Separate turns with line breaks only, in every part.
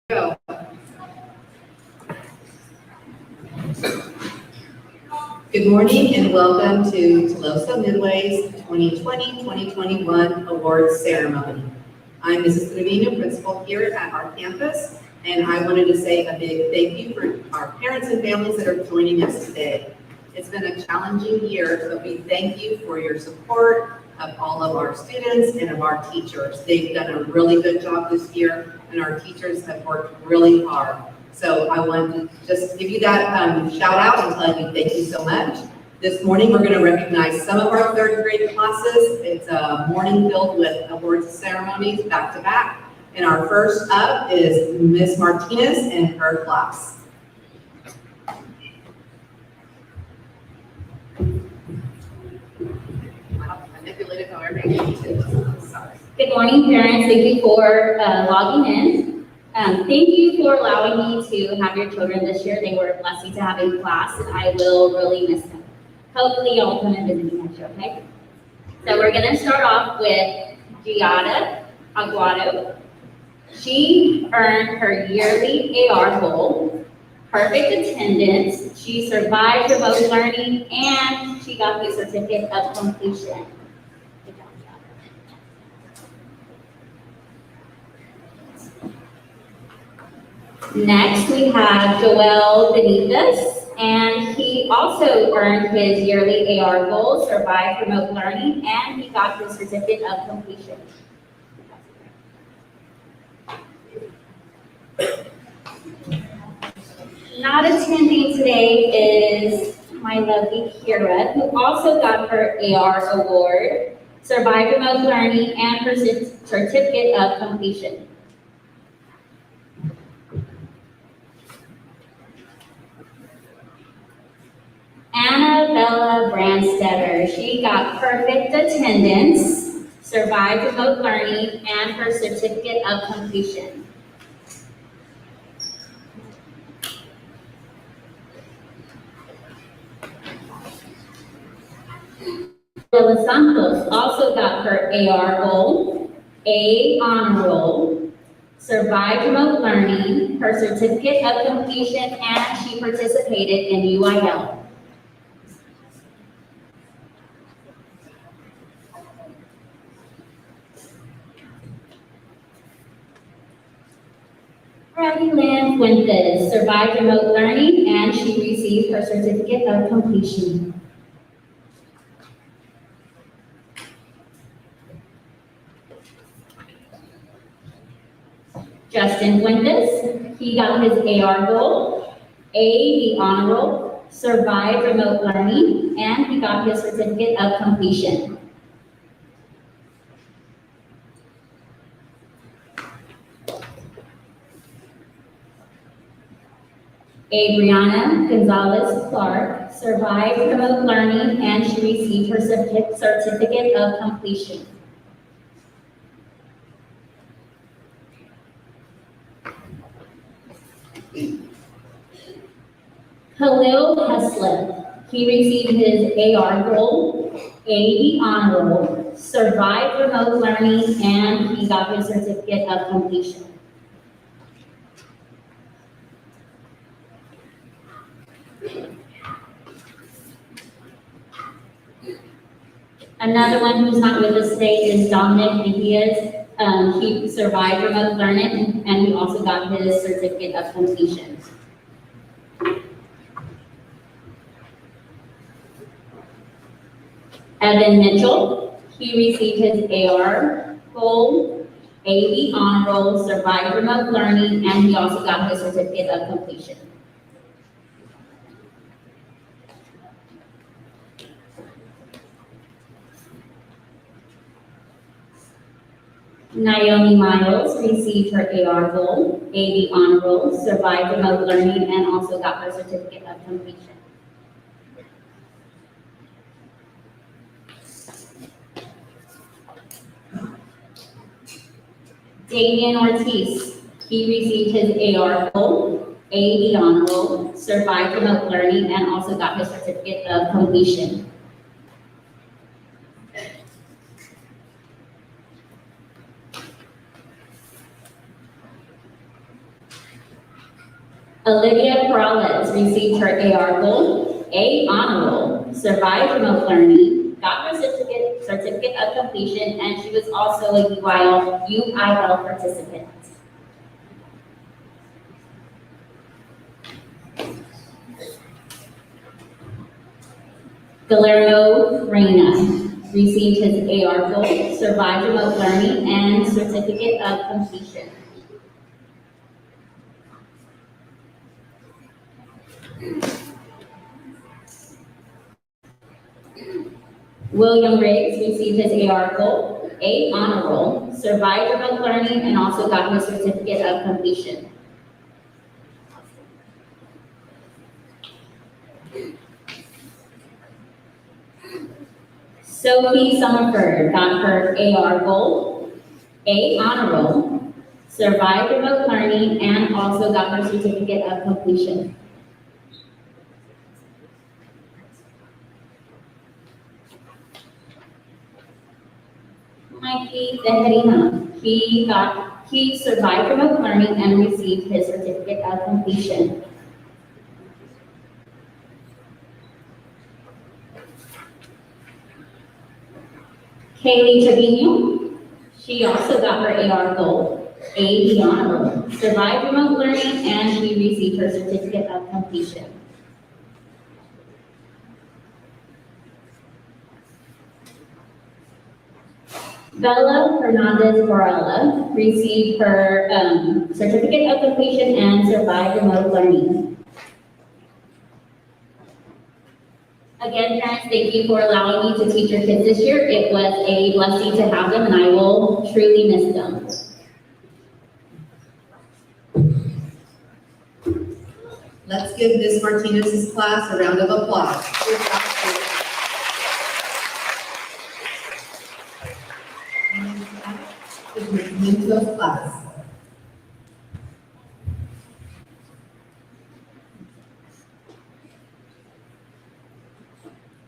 Go. Good morning and welcome to Tolosa Midway's 2020-2021 Awards Ceremony. I'm Mrs. Trevino, principal here at our campus, and I wanted to say a big thank you for our parents and families that are joining us today. It's been a challenging year, but we thank you for your support of all of our students and of our teachers. They've done a really good job this year, and our teachers have worked really hard. So I wanted to just give you that shout out and tell you thank you so much. This morning, we're going to recognize some of our third grade classes. It's a morning filled with awards ceremonies back to back. And our first up is Miss Martinez and her class.
Good morning, parents. Thank you for logging in. Thank you for allowing me to have your children this year. They were a blessing to have in class, and I will really miss them. Hopefully, y'all come and visit me next year, okay? So we're going to start off with Giada Aguado. She earned her yearly AR goal, perfect attendance, she survived remote learning, and she got the certificate of completion. Next, we have Joel Benitez, and he also earned his yearly AR goal, survived remote learning, and he got his certificate of completion. Not attending today is my lovely Kira, who also got her AR award, survived remote learning, and her certificate of completion. Annabella Brandstetter, she got perfect attendance, survived remote learning, and her certificate of completion. Lola Santos also got her AR goal, A honor roll, survived remote learning, her certificate of completion, and she participated in UIL. Riley Lynn Fuentes survived remote learning, and she received her certificate of completion. Justin Fuentes, he got his AR goal, A the honor roll, survived remote learning, and he got his certificate of completion. Adriana Gonzalez Clark survived remote learning, and she received her certificate of completion. Khalil Heslip, he received his AR goal, A the honor roll, survived remote learning, and he got his certificate of completion. Another one who's not with us today is Dominic Mejias. He survived remote learning, and he also got his certificate of completion. Evan Mitchell, he received his AR goal, A honor roll, survived remote learning, and he also got his certificate of completion. Naomi Miles received her AR goal, A honor roll, survived remote learning, and also got her certificate of completion. Damian Ortiz, he received his AR goal, A honor roll, survived remote learning, and also got his certificate of completion. Olivia Perales received her AR Gold, A Honor Roll, survived remote learning, got her certificate of completion, and she was also a UIL participant. Guillermo Reina received his AR Gold, survived remote learning, and certificate of completion. William Riggs received his AR Gold, A Honor Roll, survived remote learning, and also got his certificate of completion. Sophie Summerford got her AR Gold, A Honor Roll, survived remote learning, and also got her certificate of completion. Mikey Tejerina, he survived remote learning and received his certificate of completion. Kaylee Trevino, she also got her AR Gold, A Honor Roll, survived remote learning, and she received her certificate of completion. Bella Hernandez Varela received her certificate of completion and survived remote learning. Again, parents, thank you for allowing me to teach your kids this year. It was a blessing to have them, and I will truly miss them.
Let's give Ms. Martinez's class a round of applause. Is Ms. Minto's class.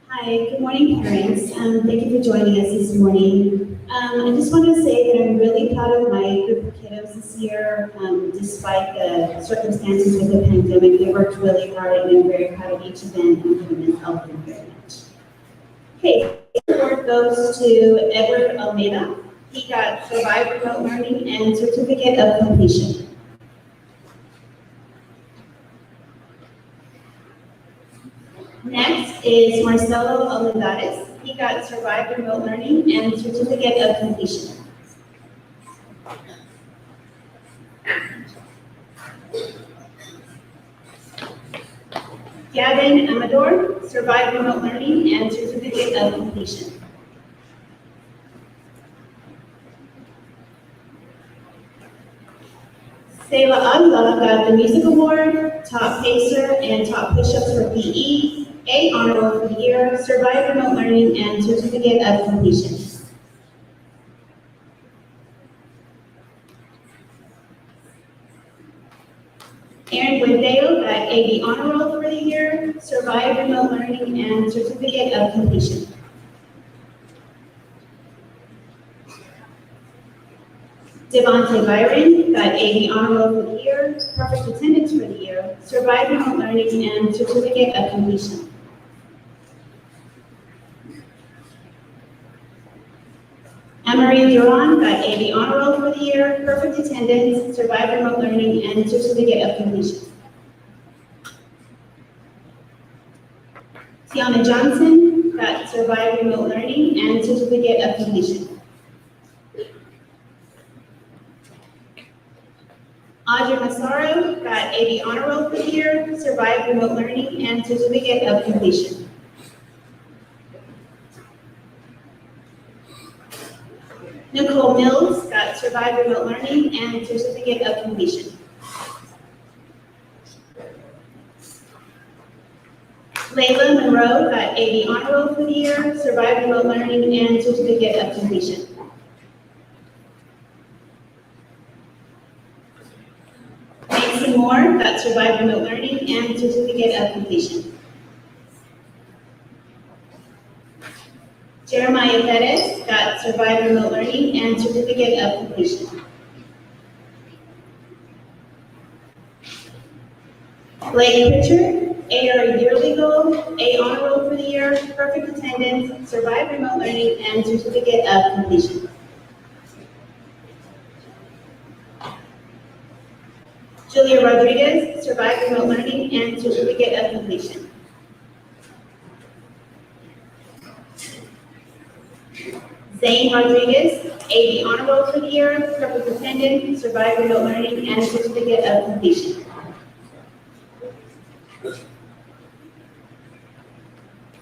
Hi, good morning, parents. Thank you for joining us this morning. I just want to say that I'm really proud of my group of kiddos this year. Despite the circumstances with the pandemic, they worked really hard, and I'm very proud of each of them and for them helping very much. Okay, the award goes to Edward Almeida. He got survived remote learning and certificate of completion. Next is Marcelo Olivares. He got survived remote learning and certificate of completion. Gavin Amador, survived remote learning and certificate of completion. Selah Abdullah got the music award, top pacer, and top push-ups for PE, A Honor Roll for the year, survived remote learning, and certificate of completion. Aaron Woodale got AB Honor Roll for the year, survived remote learning, and certificate of completion. Devontae Byron got AB Honor Roll for the year, perfect attendance for the year, survived remote learning, and certificate of completion. Amarie Duran got AB Honor Roll for the year, perfect attendance, survived remote learning, and certificate of completion. Tiana Johnson got survived remote learning and certificate of completion. Audrey Massaro got AB Honor Roll for the year, survived remote learning, and certificate of completion. Nicole Mills got survived remote learning and certificate of completion. Layla Monroe got AB Honor Roll for the year, survived remote learning, and certificate of completion. Mason Moore got survived remote learning and certificate of completion. Jeremiah Perez got survived remote learning and certificate of completion. Blake Pritchard, AR yearly goal, A honor roll for the year, perfect attendance, survived remote learning, and certificate of completion. Julia Rodriguez, survived remote learning, and certificate of completion. Zane Rodriguez, AD honor roll for the year, perfect attendance, survived remote learning, and certificate of completion.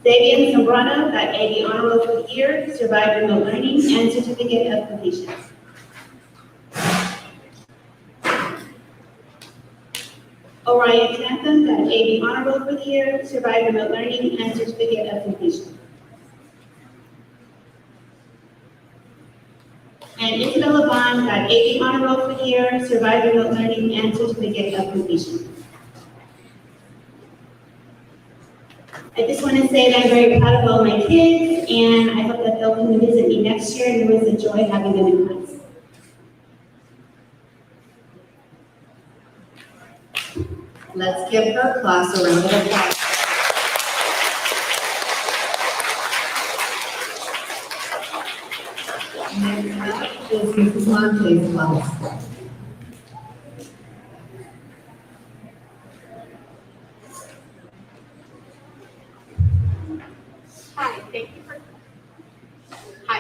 Davian Zambrano got AD honor roll for the year, survived remote learning, and certificate of completion. Orion Tantham got AD honor roll for the year, survived remote learning, and certificate of completion. And Isabella Bond got AD honor roll for the year, survived remote learning, and certificate of completion. I just want to say that I'm very proud of all my kids, and I hope that they'll come to visit me next year, and it was a joy having them in class.
Let's give her class a round of applause. Next up is Mrs. Monte's class.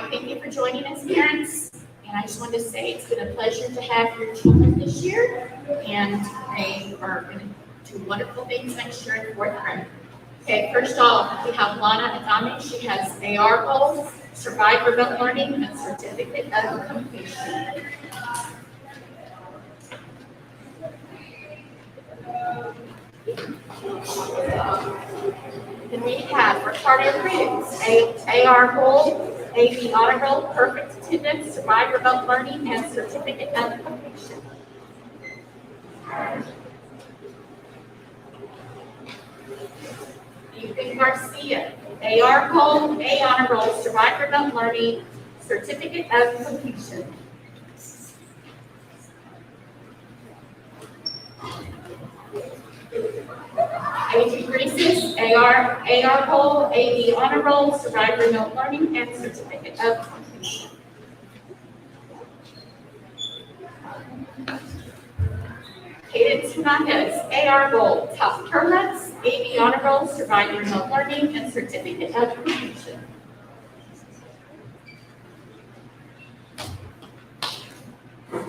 Thank you for joining us, parents. And I just wanted to say it's been a pleasure to have your children this year, and they are going to do wonderful things next year in fourth grade. Okay, first off, we have Lana Adame. She has AR goals, survived remote learning, and certificate of completion. Then we have Ricardo Riggs, AR goal, AD honor roll, perfect attendance, survived remote learning, and certificate of completion. Ethan Garcia, AR goal, A honor roll, survived remote learning, certificate of completion. AG Graces, AR goal, AD honor roll, survived remote learning, and certificate of completion. Cadence Hernandez, AR goal, top turnups, AD honor roll, survived remote learning, and certificate of completion.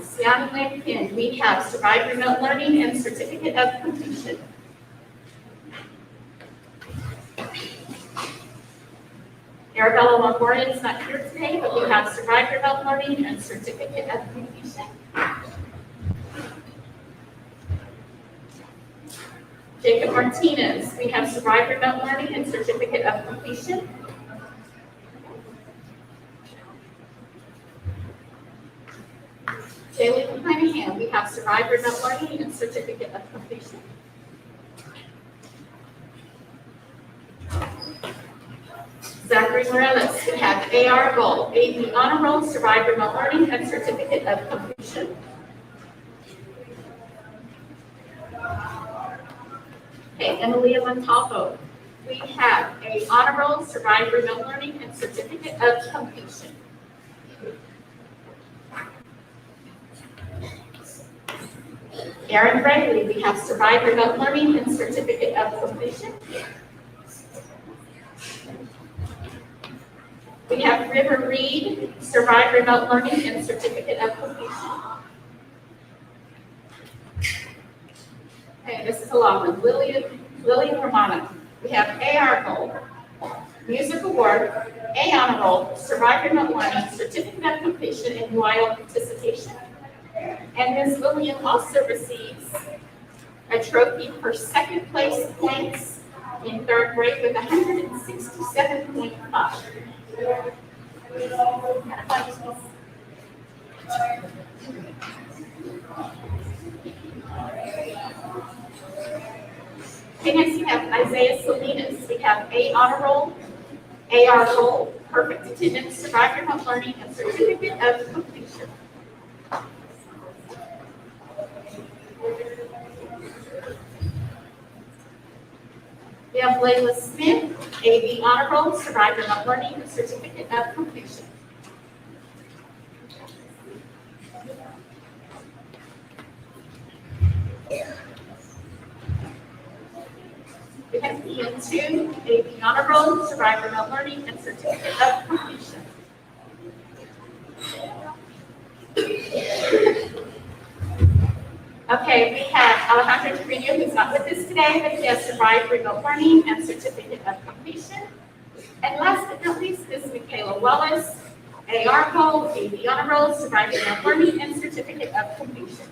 Sian Lampkin, we have survived remote learning and certificate of completion. Arabella Longoria is not here today, but we have survived remote learning and certificate of completion. Jacob Martinez, we have survived remote learning and certificate of completion. Jaylee Cunningham, we have survived remote learning and certificate of completion. Zachary Morales, we have AR goal, AD honor roll, survived remote learning, and certificate of completion. Okay, Emilia Montalvo, we have a honor roll, survived remote learning, and certificate of completion. Aaron Bradley, we have survived remote learning and certificate of completion. We have River Reed, survived remote learning and certificate of completion. Okay, this is a long one. Lillian Romano, we have AR goal, music award, A honor roll, survived remote learning, certificate of completion, and UIL participation. And Ms. Lillian also receives a trophy for second place points in third grade with 167.5. Okay, next we have Isaiah Salinas. We have A honor roll, AR roll, perfect attendance, survived remote learning, and certificate of completion. We have Layla Smith, AB Honor Roll, Survivor of Learning, Certificate of Completion. We have Ian Chu, AB Honor Roll, Survivor of Learning, and Certificate of Completion. Okay, we have Alejandro Trevino, who's not with us today, but he has survived remote learning and certificate of completion. And last but not least is Michaela Wallace, AR Roll, AB Honor Roll, survived remote learning and certificate of completion.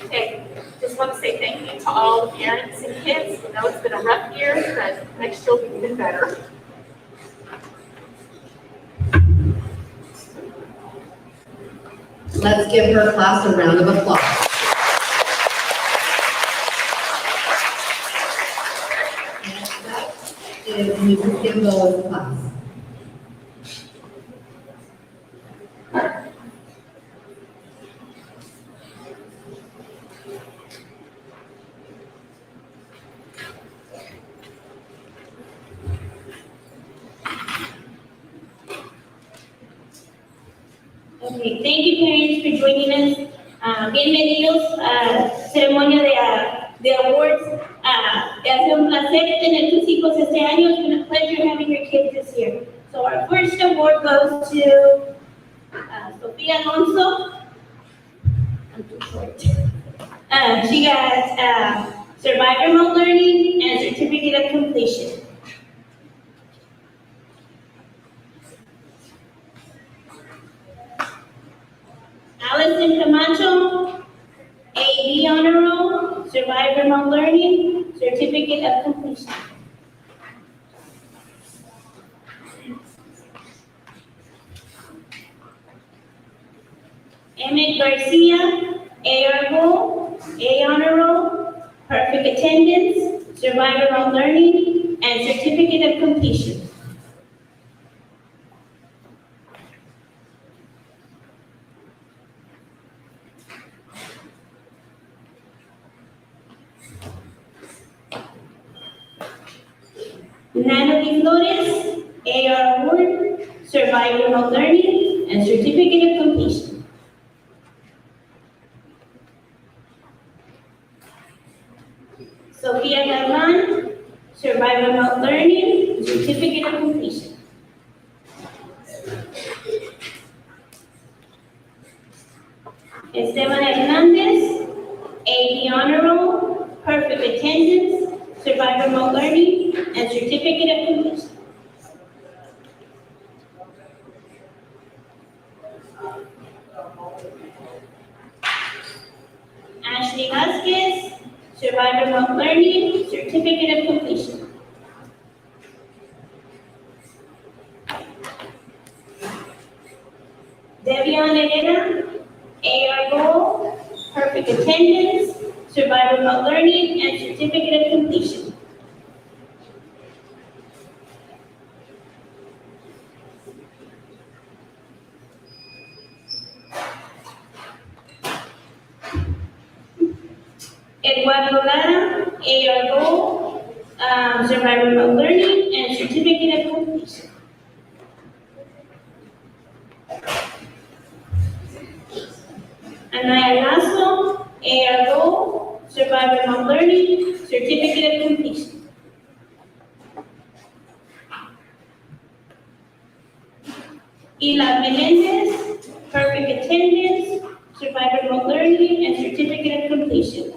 Okay, just want to say thank you to all the parents and kids. I know it's been a rough year, but next year will be even better.
Let's give her class a round of applause. Next up is Mrs. Gamboa's class.
Okay, thank you parents for joining us. Bienvenidos a la ceremonia de awards. Es un placer tener tus hijos este año. It's been a pleasure having your kids this year. So our first award goes to Sofia Alonso. I'm too short. She got Survivor Remote Learning and Certificate of Completion. Allison Camacho, AB Honor Roll, Survivor Remote Learning, Certificate of Completion. Emmett Garcia, AR Roll, A Honor Roll, Perfect Attendance, Survivor Remote Learning, and Certificate of Completion. Natalie Flores, AR Award, Survivor Remote Learning, and Certificate of Completion. Sofia Galvan, Survivor Remote Learning, Certificate of Completion. Esteban Hernandez, AB Honor Roll, Perfect Attendance, Survivor Remote Learning, and Certificate of Completion. Ashley Vasquez, Survivor Remote Learning, Certificate of Completion. Devion Herrera, AR Goal, Perfect Attendance, Survivor Remote Learning, and Certificate of Completion. Eduardo Lara, AR Goal, Survivor Remote Learning, and Certificate of Completion. Anaya Lasso, AR Goal, Survivor Remote Learning, Certificate of Completion. Ila Menendez, Perfect Attendance, Survivor Remote Learning, and Certificate of Completion.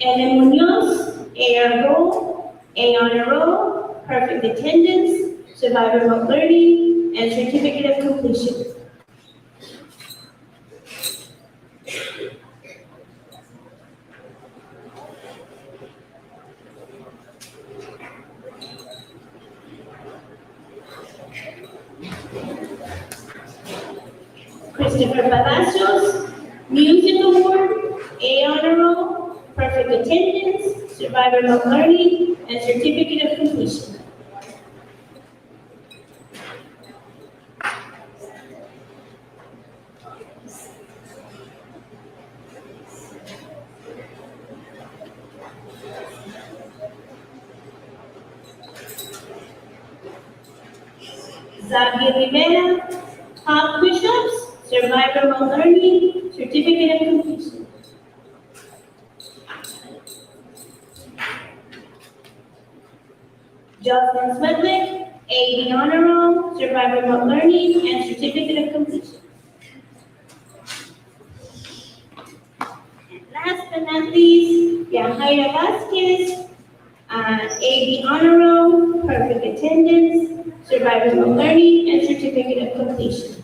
Ellen Munoz, AR Roll, A Honor Roll, Perfect Attendance, Survivor Remote Learning, and Certificate of Completion. Christopher Palacios, Music Award, A Honor Roll, Perfect Attendance, Survivor Remote Learning, and Certificate of Completion. Xavier Rivera, Hop Push-Ups, Survivor Remote Learning, Certificate of Completion. Jocelyn Swedlick, AD Honor Roll, Survivor Remote Learning, and Certificate of Completion. And last but not least, Yahaira Vasquez, AD Honor Roll, Perfect Attendance, Survivor Remote Learning, and Certificate of Completion.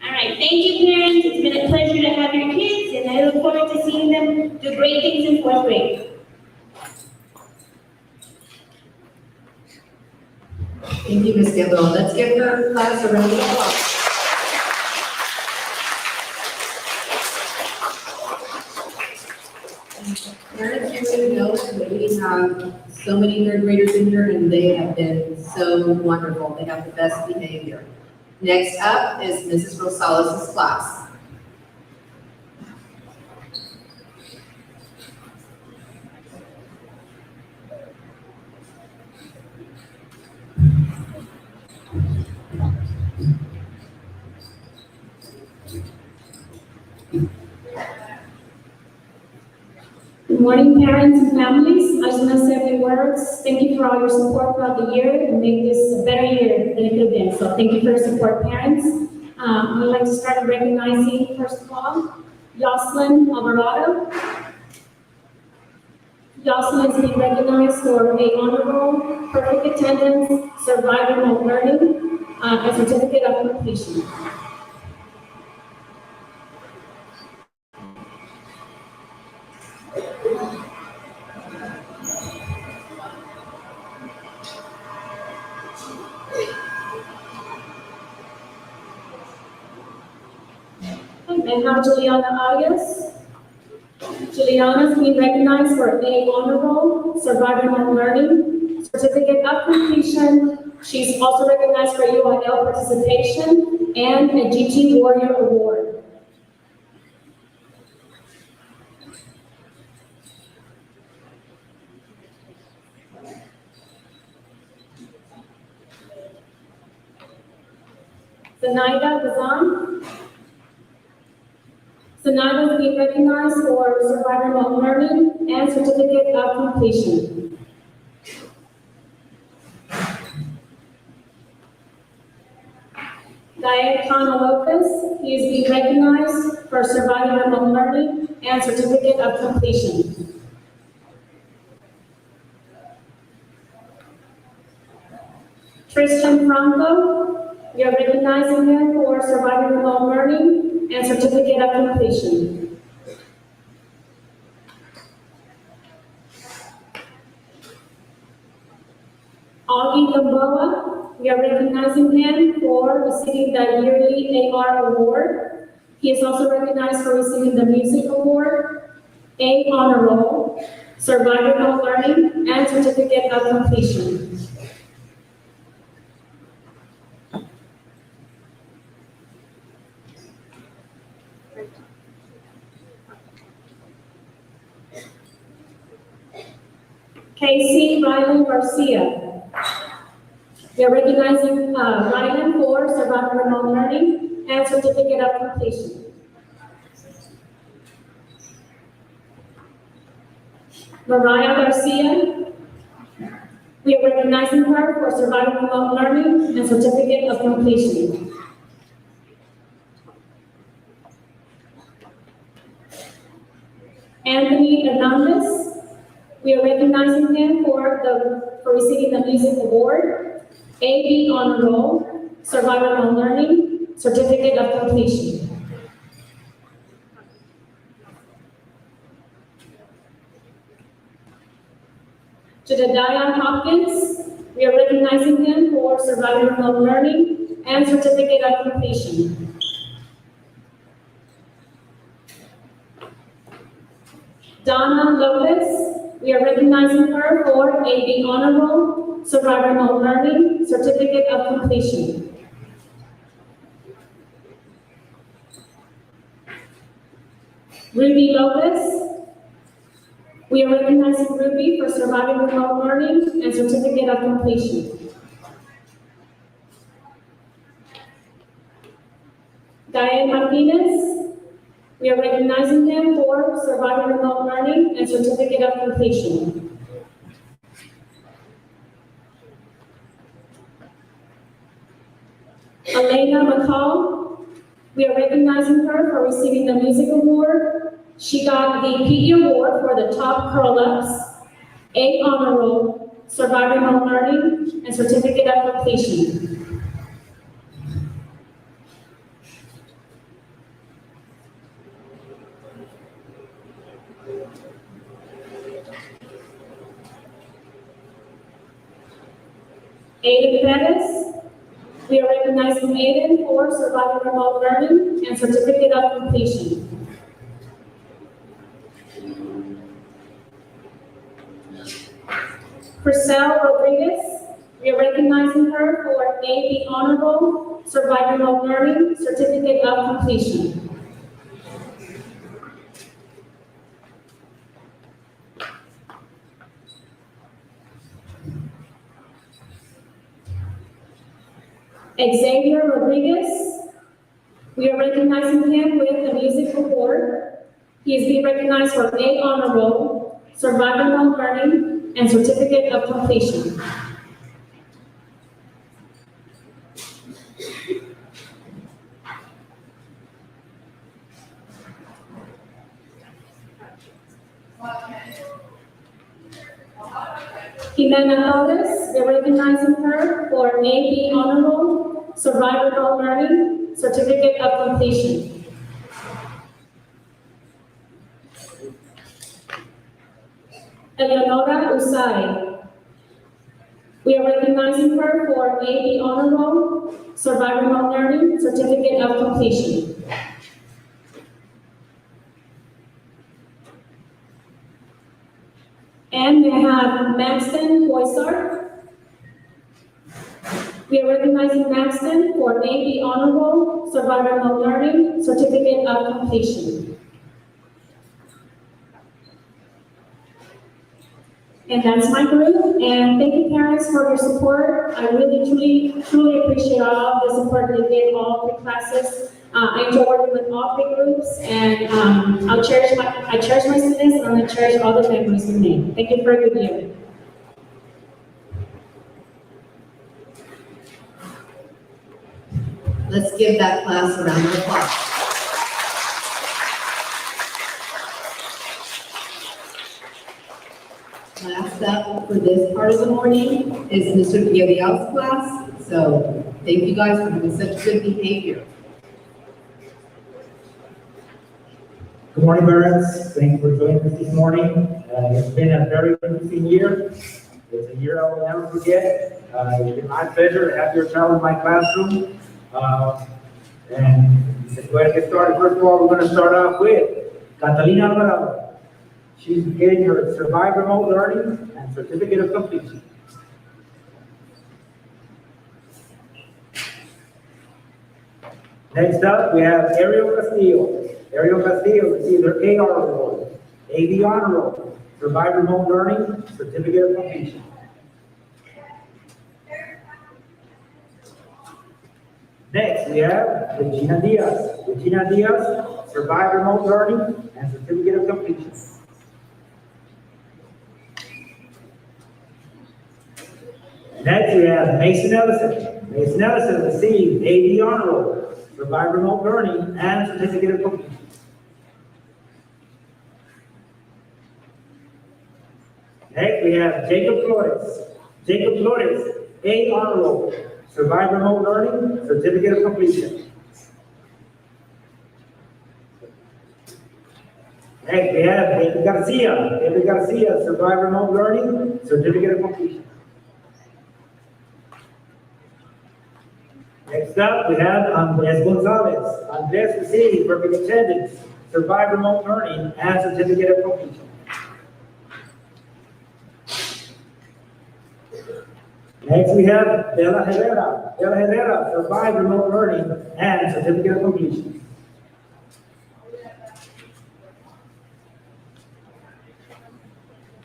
All right, thank you, parents. It's been a pleasure to have your kids, and I look forward to seeing them do great things in 4th grade.
Thank you, Ms. Gamboa. Let's give her class a round of applause. Parents, you really know that we have so many 3rd graders in here, and they have been so wonderful. They have the best behavior. Next up is Mrs. Rosales' class.
Good morning, parents and families. I just want to say a few words. Thank you for all your support throughout the year and make this a better year than it could have been. So thank you for your support, parents. I would like to start by recognizing, first of all, Jocelyn Alvarado. Jocelyn is being recognized for a honor roll, perfect attendance, survivor remote learning, and certificate of completion. And now Juliana Arias. Juliana is being recognized for a honor roll, survivor remote learning, certificate of completion. She's also recognized for UIL participation and a GT Warrior Award. Zenaida Bazan. Zenaida is being recognized for survivor remote learning and certificate of completion. Diana Lopez, he is being recognized for survivor remote learning and certificate of completion. Tristan Franco, we are recognizing him for survivor remote learning and certificate of completion. Augie Gamboa, we are recognizing him for receiving the yearly AR award. He is also recognized for receiving the music award, A honor roll, survivor remote learning, and certificate of completion. Casey Rylan Garcia. We are recognizing Rylan for survivor remote learning and certificate of completion. Mariah Garcia. We are recognizing her for survivor remote learning and certificate of completion. Anthony Hernandez. We are recognizing him for receiving the music award, AB honor roll, survivor remote learning, certificate of completion. Jedediah Hopkins, we are recognizing him for survivor remote learning and certificate of completion. we are recognizing her for AB Honor Roll, Survivor Remote Learning, Certificate of Completion. Ruby Lopez, we are recognizing Ruby for Surviving Remote Learning and Certificate of Completion. Diane Martinez, we are recognizing him for Surviving Remote Learning and Certificate of Completion. Elena McCall, we are recognizing her for receiving the Music Award. She got the PE Award for the Top Curl-Ups, A Honor Roll, Surviving Remote Learning, and Certificate of Completion. Aiden Perez, we are recognizing Aiden for Surviving Remote Learning and Certificate of Completion. Priscilla Rodriguez, we are recognizing her for AB Honor Roll, Surviving Remote Learning, Certificate of Completion. Xavier Rodriguez, we are recognizing him with the Music Award. He is being recognized for A Honor Roll, Surviving Remote Learning, and Certificate of Completion. Jimena Torres, we're recognizing her for AB Honor Roll, Survivor Remote Learning, Certificate of Completion. Eleonora Usai, we are recognizing her for AB Honor Roll, Survivor Remote Learning, Certificate of Completion. And we have Maxton Boysart. We are recognizing Maxton for AB Honor Roll, Survivor Remote Learning, Certificate of Completion. And that's my group, and thank you parents for your support. I really, truly appreciate all the support that you gave all three classes. I enjoy working with all three groups, and I cherish my students, and I'm going to cherish all the memories we made. Thank you for a good year.
Let's give that class a round of applause. Last up for this part of the morning is Mr. Villarreal's class. So thank you guys for having such good behavior.
Good morning, parents. Thank you for joining us this morning. It's been a very interesting year. It's a year I will never forget. It's been my pleasure to have your child in my classroom. And let's go ahead and get started. First of all, we're going to start off with Catalina Alvarado. She's getting her Survive Remote Learning and Certificate of Completion. Next up, we have Ariel Castillo. Ariel Castillo received her A Honor Roll, AB Honor Roll, Survive Remote Learning, Certificate of Completion. Next, we have Regina Diaz. Regina Diaz, Survive Remote Learning and Certificate of Completion. Next, we have Mason Ellison. Mason Ellison received AB Honor Roll, Survive Remote Learning, and Certificate of Completion. Next, we have Jacob Flores. Jacob Flores, A Honor Roll, Survive Remote Learning, Certificate of Completion. Next, we have David Garcia. David Garcia, Survive Remote Learning, Certificate of Completion. Next up, we have Andres Gonzalez. Andres received perfect attendance, Survive Remote Learning, and Certificate of Completion. Next, we have Bella Herrera. Bella Herrera, Survive Remote Learning and Certificate of Completion.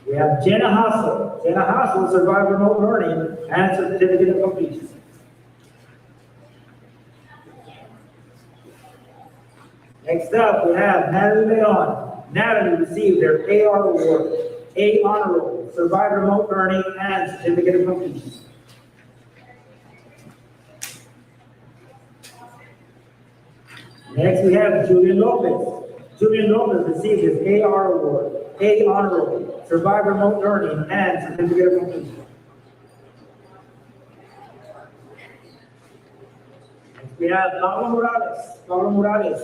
We have Jenna Hassel. Jenna Hassel, Survive Remote Learning and Certificate of Completion. Next up, we have Natalie Leon. Natalie received their AR Award, A Honor Roll, Survive Remote Learning and Certificate of Completion. Next, we have Julian Lopez. Julian Lopez received his AR Award, A Honor Roll, Survive Remote Learning and Certificate of Completion. Next, we have Pablo Morales. Pablo Morales,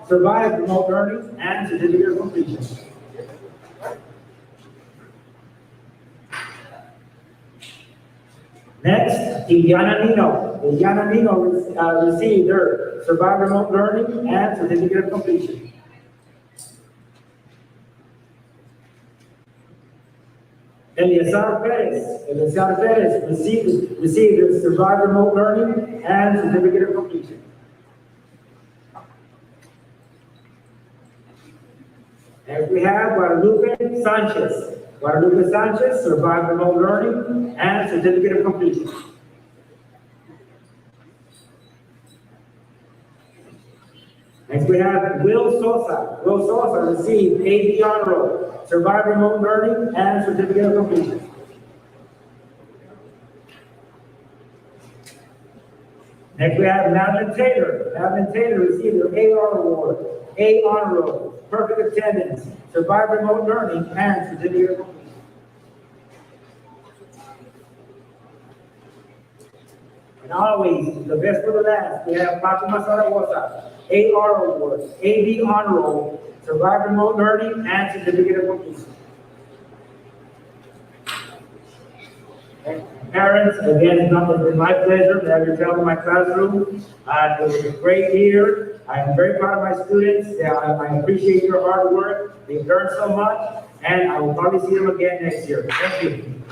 Survive Remote Learning and Certificate of Completion. Next, Iliana Nino. Iliana Nino received her Survive Remote Learning and Certificate of Completion. Eliazar Perez. Eliazar Perez received her Survive Remote Learning and Certificate of Completion. Next, we have Guadalupe Sanchez. Guadalupe Sanchez, Survive Remote Learning and Certificate of Completion. Next, we have Will Sosa. Will Sosa received AD Honor Roll, Survive Remote Learning and Certificate of Completion. Next, we have Madeline Taylor. Madeline Taylor received her AR Award, A Honor Roll, Perfect Attendance, Survive Remote Learning and Certificate of Completion. And always, the best for the last, we have Fatima Zaragoza, AR Award, AD Honor Roll, Survive Remote Learning and Certificate of Completion. Parents, again, it's been my pleasure to have your child in my classroom. It was a great year. I am very proud of my students. I appreciate your hard work. They've learned so much, and I will probably see them again next year. Thank you.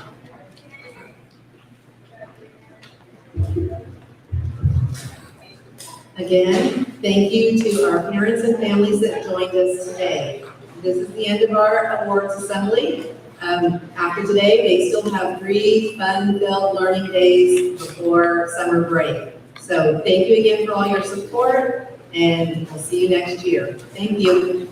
Again, thank you to our parents and families that joined us today. This is the end of our awards assembly. After today, they still have 3 fun-filled learning days before summer break. So thank you again for all your support, and we'll see you next year. Thank you.